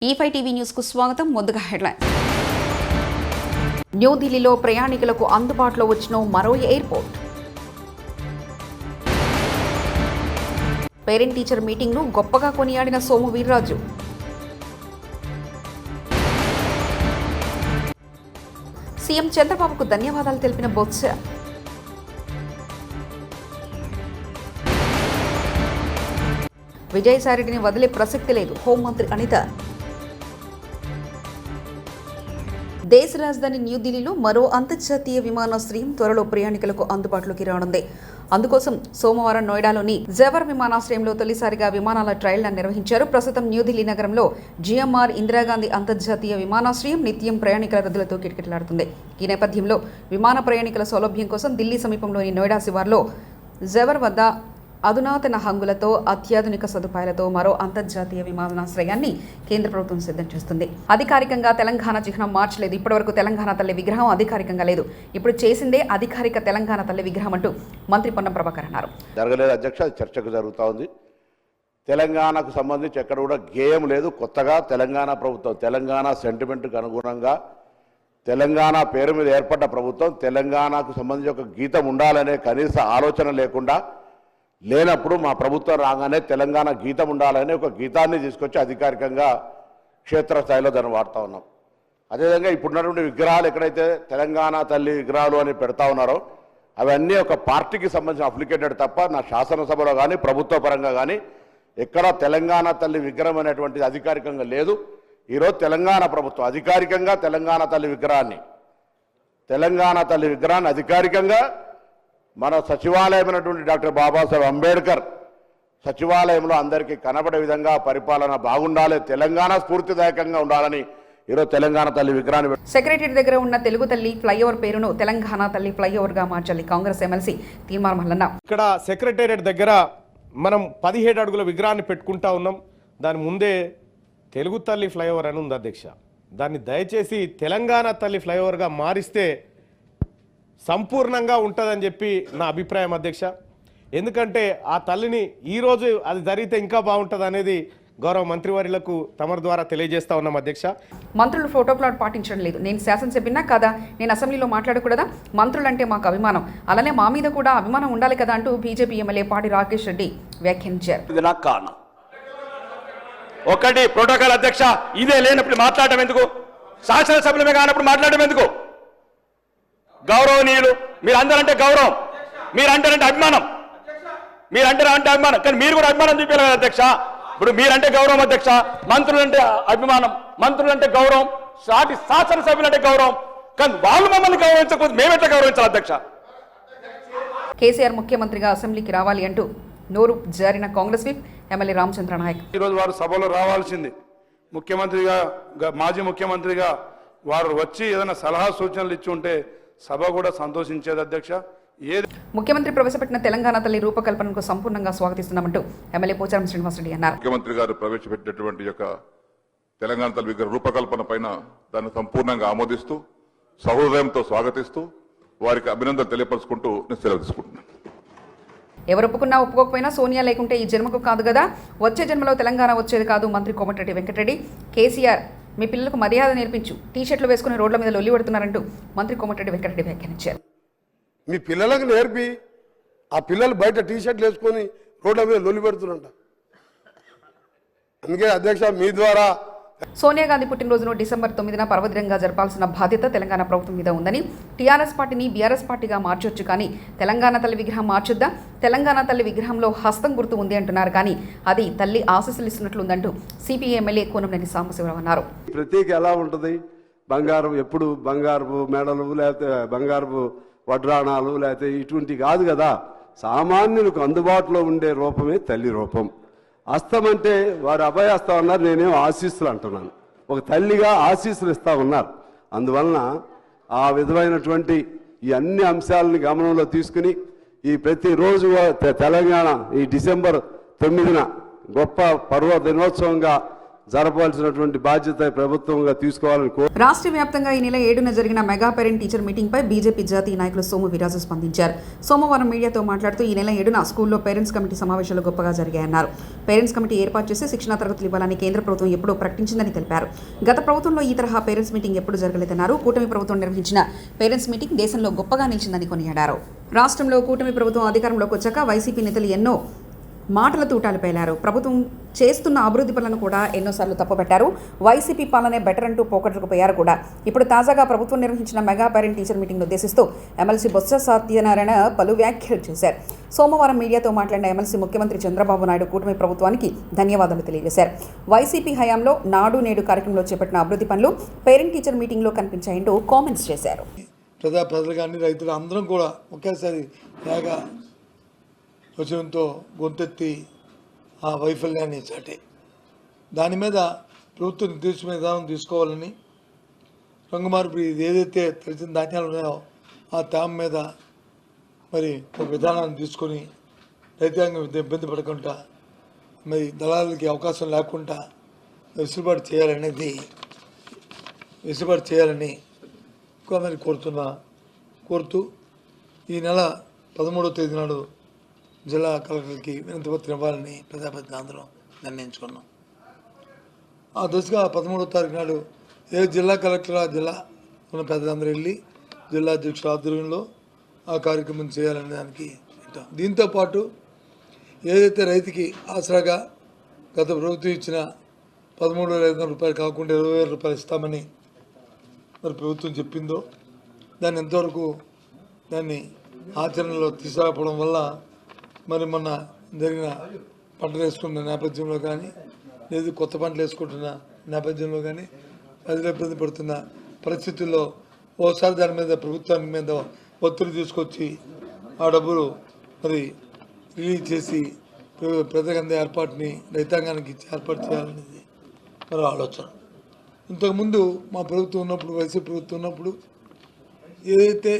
E5 TV news కు స్వాగతం. ముందుగా హెడ్లైన్. న్యూఢిల్లీలో ప్రయాణికులకు అందుబాటులో వచ్చిన మరో ఎయిర్పోర్ట్. పేరెంట్ టీచర్ మీటింగ్ ను గొప్పగా కొనియాడిన సోము వీర్రాజు. సీఎం చంద్రబాబుకు ధన్యవాదాలు తెలిపిన బొత్స. విజయసాయిరెడ్డిని వదిలే ప్రసక్తి లేదు, హోంమంత్రి అనిత. దేశ రాజధాని న్యూఢిల్లీలో మరో అంతర్జాతీయ విమానాశ్రయం త్వరలో ప్రయాణికులకు అందుబాటులోకి రానుంది. అందుకోసం సోమవారం నోయిడాలోని జవహర్ విమానాశ్రయంలో తొలిసారిగా విమానాల ట్రయల్ రన్ నిర్వహించారు. ప్రస్తుతం న్యూఢిల్లీ నగరంలో జిఎంఆర్ ఇందిరాగాంధీ అంతర్జాతీయ విమానాశ్రయం నిత్యం ప్రయాణికుల రద్దులతో కిటకిటలాడుతుంది. ఈ నేపథ్యంలో విమాన ప్రయాణికుల సౌలభ్యం కోసం ఢిల్లీ సమీపంలోని నోయిడా శివార్లో జవహర్ వద్ద అధునాతన హంగులతో అత్యాధునిక సదుపాయాలతో మరో అంతర్జాతీయ విమానాశ్రయాన్ని కేంద్ర ప్రభుత్వం సిద్ధం చేస్తుంది. అధికారికంగా తెలంగాణ చిహ్నం మార్చలేదు. ఇప్పటివరకు తెలంగాణ తల్లి విగ్రహం అధికారికంగా లేదు. ఇప్పుడు చేసిందే అధికారిక తెలంగాణ తల్లి విగ్రహం అంటూ మంత్రి పొన్నం ప్రభాకర్ అన్నారు. జరగలేదు అధ్యక్ష, చర్చకు జరుగుతూ ఉంది. తెలంగాణకు సంబంధించి ఎక్కడ కూడా గేయం లేదు. కొత్తగా తెలంగాణ ప్రభుత్వం తెలంగాణ సెంటిమెంట్కి అనుగుణంగా తెలంగాణ పేరు మీద ఏర్పడ్డ ప్రభుత్వం తెలంగాణకు సంబంధించి ఒక గీతం ఉండాలనే కనీస ఆలోచన లేకుండా లేనప్పుడు మా ప్రభుత్వం రాగానే తెలంగాణ గీతం ఉండాలని ఒక గీతాన్ని తీసుకొచ్చి అధికారికంగా క్షేత్రస్థాయిలో దాన్ని వాడుతూ ఉన్నాం. అదేవిధంగా ఇప్పుడున్నటువంటి విగ్రహాలు ఎక్కడైతే తెలంగాణ తల్లి విగ్రహాలు అని పెడతా ఉన్నారో అవన్నీ ఒక పార్టీకి సంబంధించిన అప్లికేటెడ్ తప్ప నా శాసనసభలో కానీ ప్రభుత్వ పరంగా కానీ ఎక్కడ తెలంగాణ తల్లి విగ్రహం అనేటువంటిది అధికారికంగా లేదు. ఈరోజు తెలంగాణ ప్రభుత్వం అధికారికంగా తెలంగాణ తల్లి విగ్రహాన్ని అధికారికంగా మన సచివాలయమైనటువంటి డాక్టర్ బాబాసాహెబ్ అంబేద్కర్ సచివాలయంలో అందరికీ కనబడే విధంగా పరిపాలన బాగుండాలి, తెలంగాణ స్ఫూర్తిదాయకంగా ఉండాలని ఈరోజు తెలంగాణ తల్లి విగ్రహాన్ని సెక్రటరీ దగ్గర ఉన్న తెలుగు తల్లి ఫ్లైఓవర్ పేరును తెలంగాణ తల్లి ఫ్లైఓవర్ గా మార్చాలి. కాంగ్రెస్ ఎమ్మెల్సీ తీర్మానం మల్లన్న. ఇక్కడ సెక్రటేరియట్ దగ్గర మనం 17 అడుగుల విగ్రహాన్ని పెట్టుకుంటా ఉన్నాం. దాని ముందే తెలుగు తల్లి ఫ్లైఓవర్ అని ఉంది అధ్యక్ష. దాన్ని దయచేసి తెలంగాణ తల్లి ఫ్లైఓవర్గా మారిస్తే సంపూర్ణంగా ఉంటుందని చెప్పి నా అభిప్రాయం అధ్యక్ష. ఎందుకంటే ఆ తల్లిని ఈరోజు అది జరిగితే ఇంకా బాగుంటుంది అనేది గౌరవ మంత్రివర్యులకు తమరి ద్వారా తెలియజేస్తా ఉన్నాం అధ్యక్ష. మంత్రులు ఫోటోప్లాట్ పాటించడం లేదు. నేను శాసనసభ్యున్నా కదా, నేను అసెంబ్లీలో మాట్లాడకూడదా? మంత్రులంటే మాకు అభిమానం, అలానే మా మీద కూడా అభిమానం ఉండాలి కదా అంటూ బీజేపీ ఎమ్మెల్యే పాడి రాకేష్ రెడ్డి వ్యాఖ్యానించారు. ఒకటి ప్రోటోకాల్ అధ్యక్ష, ఇదే లేనప్పుడు మాట్లాడడం ఎందుకు? శాసనసభ్యులమే కానప్పుడు మాట్లాడడం ఎందుకు? గౌరవనీయులు మీరందరంటే గౌరవం, మీరంటారంటే అభిమానం, కానీ మీరు కూడా అభిమానం చూపించాలి కదా అధ్యక్ష. ఇప్పుడు మీరంటే గౌరవం అధ్యక్ష, మంత్రులంటే అభిమానం, మంత్రులంటే గౌరవం, సాటి శాసనసభ్యులంటే గౌరవం, కానీ వాళ్ళు మమ్మల్ని గౌరవించకపోతే మేమెట్లా గౌరవించాలి అధ్యక్ష? కేసీఆర్ ముఖ్యమంత్రిగా అసెంబ్లీకి రావాలి అంటూ నోరు జారిన కాంగ్రెస్ విప్ ఎమ్మెల్యే రామచంద్ర నాయక్. ఈరోజు వారు సభలో రావాల్సింది. ముఖ్యమంత్రిగా మాజీ ముఖ్యమంత్రిగా వారు వచ్చి ఏదైనా సలహా సూచనలు ఇచ్చి ఉంటే సభ కూడా సంతోషించేది అధ్యక్ష. ముఖ్యమంత్రి ప్రవేశపెట్టిన తెలంగాణ తల్లి రూపకల్పనకు సంపూర్ణంగా స్వాగతిస్తున్నామంటూ ఎమ్మెల్యే పోచారం శ్రీనివాసరెడ్డి అన్నారు. ముఖ్యమంత్రి గారు ప్రవేశపెట్టినటువంటి యొక్క తెలంగాణ తల్లి విగ్రహ రూపకల్పన పైన దాన్ని సంపూర్ణంగా ఆమోదిస్తూ సహృదయంతో స్వాగతిస్తూ వారికి అభినందనలు తెలియపరుచుకుంటూ నేను సెలవు తీసుకుంటున్నాను. ఎవరు ఒప్పుకున్నా ఒప్పుకోకపోయినా సోనియా లేకుంటే ఈ జన్మకు కాదు కదా, వచ్చే జన్మలో తెలంగాణ వచ్చేది కాదు. మంత్రి కోమటిరెడ్డి వెంకటరెడ్డి. కేసీఆర్ మీ పిల్లలకు మర్యాద నేర్పించు, టీషర్ట్లు వేసుకుని రోడ్ల మీద లొల్లి పెడుతున్నారంటూ మంత్రి కోమటిరెడ్డి వెంకటరెడ్డి వ్యాఖ్యానించారు. మీ పిల్లలకు నేర్పి ఆ పిల్లలు బయట టీషర్ట్లు వేసుకొని రోడ్ల మీద లొల్లి పెడుతున్నారంట. అందుకే అధ్యక్ష మీ ద్వారా సోనియా గాంధీ పుట్టినరోజును డిసెంబర్ 9న పర్వదినంగా జరపాల్సిన బాధ్యత తెలంగాణ ప్రభుత్వం మీద ఉందని, టీఆర్ఎస్ పార్టీని బీఆర్ఎస్ పార్టీగా మార్చొచ్చు కానీ తెలంగాణ తల్లి విగ్రహం మార్చొద్దా? తెలంగాణ తల్లి విగ్రహంలో హస్తం గుర్తు ఉంది అంటున్నారు, కానీ అది తల్లి ఆశీస్సులు ఇస్తున్నట్లుందంటూ సిపిఐ ఎమ్మెల్యే కూనంనేని సాంబశివరావు అన్నారు. ప్రత్యేక ఎలా ఉంటుంది? బంగారం ఎప్పుడు బంగారపు మెడలు, లేకపోతే బంగారపు వడ్రాణాలు, లేకపోతే ఇటువంటి కాదు కదా. సామాన్యులకు అందుబాటులో ఉండే రూపమే తల్లి రూపం. హస్తం అంటే వారు అభయహస్తం అన్నారు, నేనేం ఆశీస్సులు అంటున్నాను. ఒక తల్లిగా ఆశీస్సులు ఇస్తా ఉన్నారు. అందువలన ఆ విధమైనటువంటి ఈ అన్ని అంశాలని గమనంలో తీసుకుని ఈ ప్రతిరోజు తెలంగాణ ఈ డిసెంబర్ 9న గొప్ప పర్వ దినోత్సవంగా జరపవలసినటువంటి బాధ్యత ప్రభుత్వంగా తీసుకోవాలని రాష్ట్ర వ్యాప్తంగా ఈ నెల 7న జరిగిన మెగా పేరెంట్ టీచర్ మీటింగ్ పై బీజేపీ జాతీయ నాయకులు సోము వీర్రాజు స్పందించారు. సోమవారం మీడియాతో మాట్లాడుతూ ఈ నెల 7న స్కూల్లో పేరెంట్స్ కమిటీ సమావేశాలు గొప్పగా జరిగాయన్నారు. పేరెంట్స్ కమిటీ ఏర్పాటు చేసి శిక్షణా తరగతులు ఇవ్వాలని కేంద్ర ప్రభుత్వం ఎప్పుడో ప్రకటించిందని తెలిపారు. గత ప్రభుత్వంలో ఈ తరహా పేరెంట్స్ మీటింగ్ ఎప్పుడు జరగలేదన్నారు. కూటమి ప్రభుత్వం నిర్వహించిన పేరెంట్స్ మీటింగ్ దేశంలో గొప్పగా నిలిచిందని కొనియాడారు. రాష్ట్రంలో కూటమి ప్రభుత్వం అధికారంలోకి వచ్చాక వైసీపీ నేతలు ఎన్నో మాటల తూటాలు పేలారు. ప్రభుత్వం చేస్తున్న అభివృద్ధి పనులను కూడా ఎన్నోసార్లు తప్పుపెట్టారు. వైసీపీ పాలనే బెటర్ అంటూ పోకట్లకు పోయారు కూడా. ఇప్పుడు తాజాగా ప్రభుత్వం నిర్వహించిన మెగా పేరెంట్ టీచర్ మీటింగ్ను ఉద్దేశిస్తూ ఎమ్మెల్సీ బొత్స సత్యనారాయణ పలు వ్యాఖ్యలు చేశారు. సోమవారం మీడియాతో మాట్లాడిన ఎమ్మెల్సీ ముఖ్యమంత్రి చంద్రబాబు నాయుడు కూటమి ప్రభుత్వానికి ధన్యవాదాలు తెలియజేశారు. వైసీపీ హయాంలో నాడు నేడు కార్యక్రమంలో చేపట్టిన అభివృద్ధి పనులు పేరెంట్ టీచర్ మీటింగ్లో కనిపించాయంటూ కామెంట్స్ చేశారు. ప్రజలు కానీ రైతులు అందరం కూడా ఒకేసారి వచనంతో గొంతెత్తి ఆ వైఫల్యాన్ని చాటే. దాని మీద ప్రభుత్వ నిర్దేశమైన విధానం తీసుకోవాలని రంగుమార్పు ఏదైతే తెలిసిన ధాన్యాలు ఉన్నాయో ఆ తేమ మీద మరి ఒక విధానాన్ని తీసుకొని రైతాంగం ఇబ్బంది పడకుండా మరి దళాలకి అవకాశం లేకుండా వెసులుబాటు చేయాలని మరి కోరుతూ ఈ నెల 13వ తేదీ నాడు జిల్లా కలెక్టర్కి వినతి పత్రం ఇవ్వాలని ప్రజాప్రతినిధులు అందరం నిర్ణయించుకున్నాం. ఆ దశగా 13వ తారీఖు నాడు ఏ జిల్లా కలెక్టర్ ఆ జిల్లా ఉన్న పెద్దలందరూ వెళ్ళి జిల్లా అధ్యక్షుల ఆధ్వర్యంలో ఆ కార్యక్రమం చేయాలనే దానికి పెట్టాం. దీంతోపాటు ఏదైతే రైతుకి ఆసరాగా గత ప్రభుత్వం ఇచ్చిన 13,500 రూపాయలు కాకుండా 20,000 రూపాయలు ఇస్తామని మరి ప్రభుత్వం చెప్పిందో దాన్ని ఎంతవరకు దాన్ని ఆచరణలో తీసుకురావడం వల్ల మరి మొన్న జరిగిన పంటలు వేసుకున్న నేపథ్యంలో కానీ లేదు కొత్త పంటలు వేసుకుంటున్న నేపథ్యంలో కానీ ప్రజలు ఇబ్బంది పడుతున్న పరిస్థితుల్లో ఓసారి దాని మీద ప్రభుత్వానికి మీద ఒత్తిడి తీసుకొచ్చి ఆ డబ్బులు మరి రిలీజ్ చేసి ప్రజలందరి ఏర్పాటుని రైతాంగానికి ఏర్పాటు చేయాలనేది మరి ఆలోచన. ఇంతకుముందు మా ప్రభుత్వం ఉన్నప్పుడు వైసీపీ ప్రభుత్వం ఉన్నప్పుడు ఏదైతే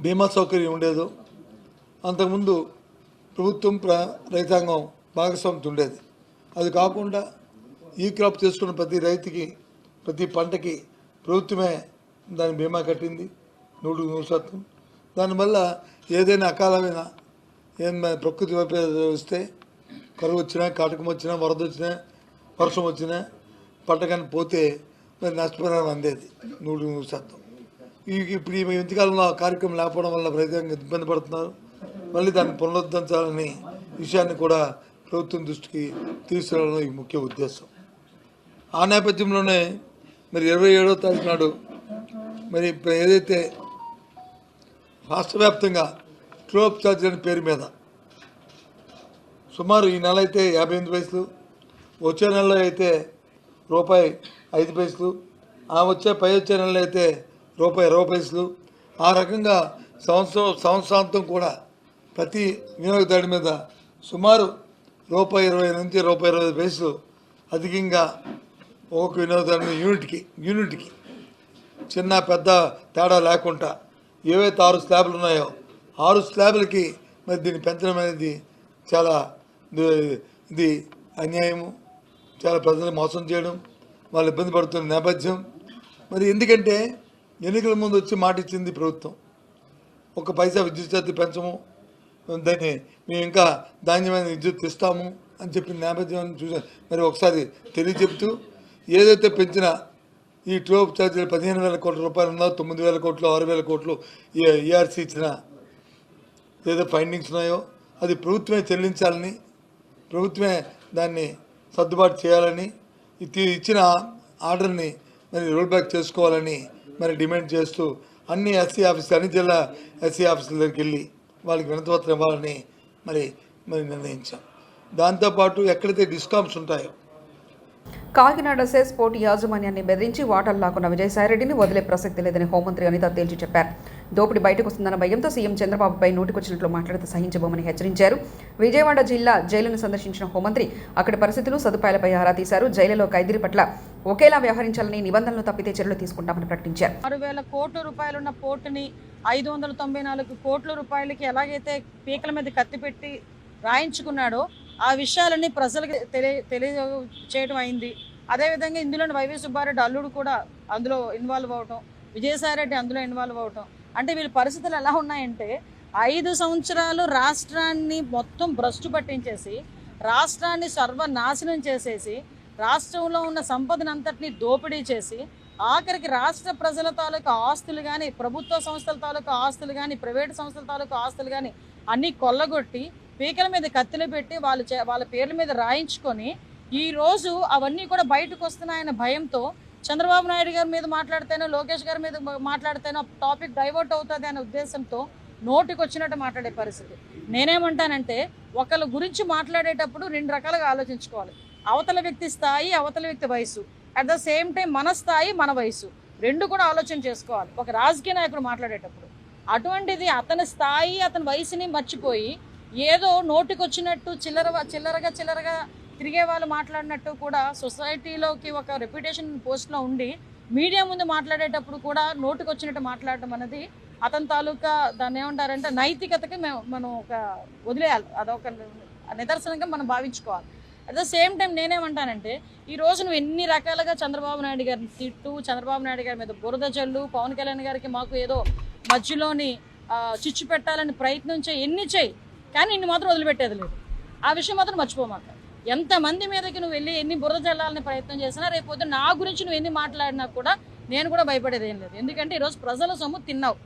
బీమా సౌకర్యం ఉండేదో అంతకుముందు ప్రభుత్వం రైతాంగం భాగస్వామ్యం ఉండేది. అది కాకుండా ఈ క్రాప్ చేసుకున్న ప్రతి రైతుకి ప్రతి పంటకి ప్రభుత్వమే దాని బీమా కట్టింది 100%. దానివల్ల ఏదైనా అకాలమైన ప్రకృతి వైపరీత్యాలు వస్తే కరువు వచ్చినా కాటకం వచ్చినా వరద వచ్చినా వర్షం వచ్చినా పంట కానీ పోతే మరి నష్టపరిహారం అందేది 100%. ఇప్పుడు ఈ ఇంతకాలంలో ఆ కార్యక్రమం లేకపోవడం వల్ల రైతాంగం ఇబ్బంది పడుతున్నారు. మళ్ళీ దాన్ని పునరుద్ధరించాలనే విషయాన్ని కూడా ప్రభుత్వం దృష్టికి తీసుకురావడం ఈ ముఖ్య ఉద్దేశం. ఆ నేపథ్యంలోనే మరి 27వ తారీఖు నాడు మరి ఏదైతే రాష్ట్ర వ్యాప్తంగా ట్రోప్ ఛార్జ్ అనే పేరు మీద సుమారు ఈ నెల అయితే 58 పైసలు, వచ్చే నెలలో అయితే ₹5, ఆ వచ్చే నెలలో అయితే ₹20 పైసలు, ఆ రకంగా సంవత్సరాంతం కూడా ప్రతి వినియోగదారుడి మీద సుమారు ₹20 నుంచి ₹25 పైసలు అధికంగా ఒక్కొక్క వినియోగదారుని యూనిట్కి చిన్న పెద్ద తేడా లేకుండా ఏవైతే 6 స్లాబ్లు ఉన్నాయో 6 స్లాబ్లకి మరి దీన్ని పెంచడం అనేది చాలా ఇది అన్యాయము, చాలా ప్రజలు మోసం చేయడం, వాళ్ళు ఇబ్బంది పడుతున్న నేపథ్యం. మరి ఎందుకంటే ఎన్నికల ముందు వచ్చి మాట ఇచ్చింది ప్రభుత్వం, 1 పైసా విద్యుత్ ఛార్జీ పెంచము, దాన్ని మేము ఇంకా ధాన్యమైన విద్యుత్ ఇస్తాము అని చెప్పిన నేపథ్యాన్ని చూసాం. మరి ఒకసారి తెలియచెప్తూ ఏదైతే పెంచిన ఈ ట్రోప్ ఛార్జీలు 15,000 కోట్ల రూపాయలు ఉందో 9,000 కోట్లు 6,000 కోట్లు ఈఆర్సీ ఇచ్చిన ఏదో ఫైండింగ్స్ ఉన్నాయో అది ప్రభుత్వమే చెల్లించాలని, ప్రభుత్వమే దాన్ని సర్దుబాటు చేయాలని, ఇచ్చిన ఆర్డర్ని మరి రోల్ బ్యాక్ చేసుకోవాలని మరి డిమాండ్ చేస్తూ అన్ని జిల్లా ఎస్సీ ఆఫీసుల దగ్గరికి వెళ్ళి వాళ్ళకి వినతిపత్రం ఇవ్వాలని మరి నిర్ణయించాం. దాంతోపాటు ఎక్కడైతే డిస్కామ్స్ ఉంటాయో కాకినాడ సెస్ పోర్టు యాజమాన్యాన్ని బెదిరించి వాటాలు లాక్కున్న విజయసాయిరెడ్డిని వదిలే ప్రసక్తి లేదని హోంమంత్రి అనిత తేల్చి చెప్పారు. దోపిడీ బయటకు వస్తుందన్న భయంతో సీఎం చంద్రబాబుపై నోటికొచ్చినట్లు మాట్లాడితే సహించబోమని హెచ్చరించారు. విజయవాడ జిల్లా జైలును సందర్శించిన హోంమంత్రి అక్కడి పరిస్థితులు సదుపాయాలపై ఆరా తీశారు. జైలులో ఖైదీల పట్ల ఒకేలా వ్యవహరించాలని, నిబంధనలు తప్పితే చర్యలు తీసుకుంటామని ప్రకటించారు. 6,000 కోట్ల రూపాయలున్న పోర్టుని 594 కోట్ల రూపాయలకి ఎలాగైతే పీకల మీద కత్తిపెట్టి రాయించుకున్నాడో ఆ విషయాలన్నీ ప్రజలకు తెలియచేయడం అయింది. అదేవిధంగా ఇందులో వైవి సుబ్బారెడ్డి అల్లుడు కూడా అందులో ఇన్వాల్వ్ అవటం, విజయసాయిరెడ్డి అందులో ఇన్వాల్వ్ అవటం, అంటే వీళ్ళ పరిస్థితులు ఎలా ఉన్నాయంటే 5 సంవత్సరాలు రాష్ట్రాన్ని మొత్తం భ్రష్టు పట్టించేసి, రాష్ట్రాన్ని సర్వనాశనం చేసేసి, రాష్ట్రంలో ఉన్న సంపదనంతటినీ దోపిడీ చేసి, ఆఖరికి రాష్ట్ర ప్రజల తాలూకా ఆస్తులు కానీ, ప్రభుత్వ సంస్థల తాలూకా ఆస్తులు కానీ, ప్రైవేటు సంస్థల తాలూకా ఆస్తులు కానీ అన్నీ కొల్లగొట్టి పీకల మీద కత్తిలు పెట్టి వాళ్ళ పేర్ల మీద రాయించుకొని ఈరోజు అవన్నీ కూడా బయటకు వస్తున్నాయన్న భయంతో చంద్రబాబు నాయుడు గారి మీద మాట్లాడితేనో, లోకేష్ గారి మీద మాట్లాడితేనో టాపిక్ డైవర్ట్ అవుతుంది అనే ఉద్దేశంతో నోటికి వచ్చినట్టు మాట్లాడే పరిస్థితి. నేనేమంటానంటే ఒకళ్ళ గురించి మాట్లాడేటప్పుడు 2 రకాలుగా ఆలోచించుకోవాలి. అవతల వ్యక్తి స్థాయి, అవతల వ్యక్తి వయసు, అట్ ద సేమ్ టైం మన స్థాయి, మన వయసు, 2 కూడా ఆలోచన చేసుకోవాలి ఒక రాజకీయ నాయకుడు మాట్లాడేటప్పుడు. అటువంటిది అతని స్థాయి, అతని వయసుని మర్చిపోయి ఏదో నోటికి వచ్చినట్టు చిల్లరగా తిరిగే వాళ్ళు మాట్లాడినట్టు కూడా సొసైటీలోకి ఒక రెప్యుటేషన్ పోస్ట్లో ఉండి మీడియా ముందు మాట్లాడేటప్పుడు కూడా నోటికి వచ్చినట్టు మాట్లాడడం అనేది అతని తాలూకా దాన్ని ఏమంటారంటే నైతికతకి మనం ఒక వదిలేయాలి, అదొక నిదర్శనంగా మనం భావించుకోవాలి. అట్ ద సేమ్ టైం నేనేమంటానంటే ఈరోజు నువ్వు ఎన్ని రకాలుగా చంద్రబాబు నాయుడు గారిని తిట్టు, చంద్రబాబు నాయుడు గారి మీద బురద జల్లు, పవన్ కళ్యాణ్ గారికి మాకు ఏదో మధ్యలోని చిచ్చు పెట్టాలని ప్రయత్నం ఎన్ని చేయి, కానీ నిన్ను మాత్రం వదిలిపెట్టేది లేదు. ఆ విషయం మాత్రం మర్చిపోమాక. ఎంతమంది మీదకి నువ్వు వెళ్ళి ఎన్ని బురద జల్లాలని ప్రయత్నం చేసినా రేపు నా గురించి నువ్వు ఎన్ని మాట్లాడినా కూడా నేను కూడా భయపడేది ఏం లేదు. ఎందుకంటే ఈరోజు ప్రజల సొమ్ము తిన్నావు,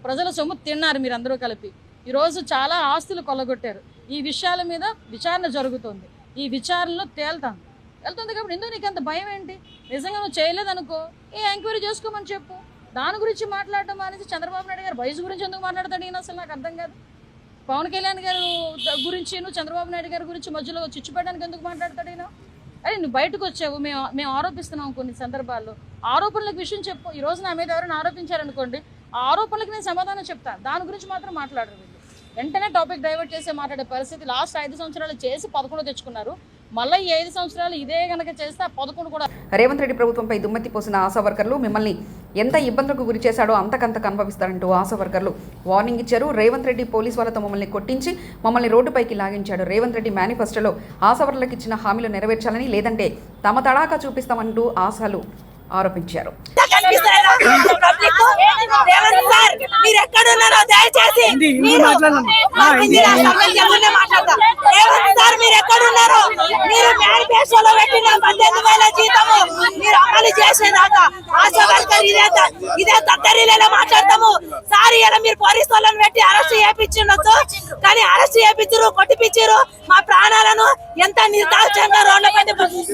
ప్రజల సొమ్ము తిన్నారు మీరు అందరూ కలిపి. ఈరోజు చాలా ఆస్తులు కొల్లగొట్టారు. ఈ విషయాల మీద విచారణ జరుగుతుంది. ఈ విచారణలో వెళ్తుంది కాబట్టి ఎందుకు నీకు అంత భయం ఏంటి? నిజంగా నువ్వు చేయలేదనుకో ఎంక్వైరీ చేసుకోమని చెప్పు. దాని గురించి మాట్లాడటం అనేది చంద్రబాబు నాయుడు గారు వయసు గురించి ఎందుకు మాట్లాడతాడు ఈయన? అసలు నాకు అర్థం కాదు. పవన్ కళ్యాణ్ గారు గురించి నువ్వు చంద్రబాబు నాయుడు గారి గురించి మధ్యలో చిచ్చుపెట్టడానికి ఎందుకు మాట్లాడతాడు ఈయన? అరే నువ్వు బయటకు వచ్చావు, మేము ఆరోపిస్తున్నాం కొన్ని సందర్భాల్లో. ఆరోపణలకు విషయం చెప్పు. ఈ రోజు నా మీద ఎవరైనా ఆరోపించారనుకోండి, ఆ ఆరోపణలకు నేను సమాధానం చెప్తాను. దాని గురించి మాత్రం మాట్లాడరు వీళ్ళు. వెంటనే టాపిక్ డైవర్ట్ చేసి మాట్లాడే పరిస్థితి. లాస్ట్ 5 సంవత్సరాలు చేసి 11 తెచ్చుకున్నారు. మళ్ళీ ఈ 5 సంవత్సరాలు ఇదే కనుక చేస్తే 11 కూడా. రేవంత్ రెడ్డి ప్రభుత్వంపై దుమ్మెత్తి పోసిన ఆశా వర్కర్లు మిమ్మల్ని ఎంత ఇబ్బందులకు గురి చేశాడో అంతకంతకు అనుభవిస్తారంటూ ఆశా వర్కర్లు వార్నింగ్ ఇచ్చారు. రేవంత్ రెడ్డి పోలీసు వాళ్ళతో మమ్మల్ని కొట్టించి మమ్మల్ని రోడ్డుపైకి లాగించాడు. రేవంత్ రెడ్డి మేనిఫెస్టోలో ఆశా వర్కర్లకు ఇచ్చిన హామీలు నెరవేర్చాలని, లేదంటే తమ తడాకా చూపిస్తామంటూ ఆశాలు ఆరోపించారు. ఇదే తద్దరిలో మాట్లాడతాము సార్. ఇలా మీరు పోలీసు వాళ్ళని పెట్టి అరెస్ట్ చేయించుండొచ్చు, కానీ అరెస్ట్ చేయించారు, కొట్టిపించారు. మా ప్రాణాలను ఎంత నిర్దాక్షంగా రోడ్లపై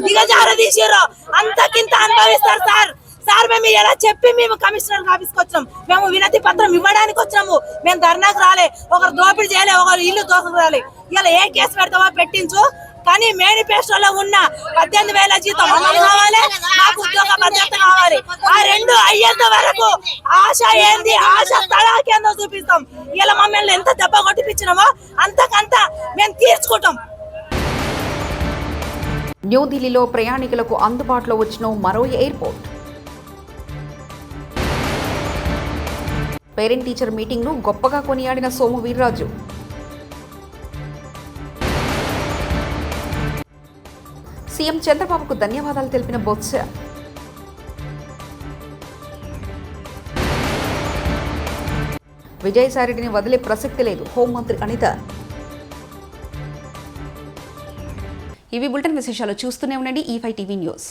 దిగజార తీసారు, అంతకింత అనుభవిస్తారు సార్. సార్ మేము ఎలా చెప్పి మేము కమిషనర్ ఆఫీస్కి వచ్చాం, మేము వినతి పత్రం ఇవ్వడానికి వచ్చాము. మేము ధర్నాకు రాలే, ఒకరు దోపిడీ చేయలే, ఒకరు ఇల్లు దోసకు రాలే. ఇలా ఏ కేసు పెడతావో పెట్టించు, కానీ మేనిఫెస్టోలో ఉన్న 18,000 జీతం అమలు కావాలి, నాకు ఉద్యోగ భద్రత కావాలి. ఆ 2 అయ్యేంత వరకు ఆశ ఏంది, ఆశ తడాకేందో చూపిస్తాం. ఇలా మమ్మల్ని ఎంత దెబ్బ కొట్టిపించినామో అంతకంత మేము తీర్చుకుంటాం. న్యూఢిల్లీలో ప్రయాణికులకు అందుబాటులో వచ్చిన మరో ఎయిర్పోర్ట్. పేరెంట్ టీచర్ మీటింగ్ను గొప్పగా కొనియాడిన సోము వీర్రాజు. సీఎం చంద్రబాబుకు ధన్యవాదాలు తెలిపిన బొత్స. విజయసాయిరెడ్డిని వదిలే ప్రసక్తి లేదు, హోంమంత్రి అనిత. ఇవి బులెటిన్ విశేషాలు. చూస్తూనే ఉండండి E5 టీవీ న్యూస్.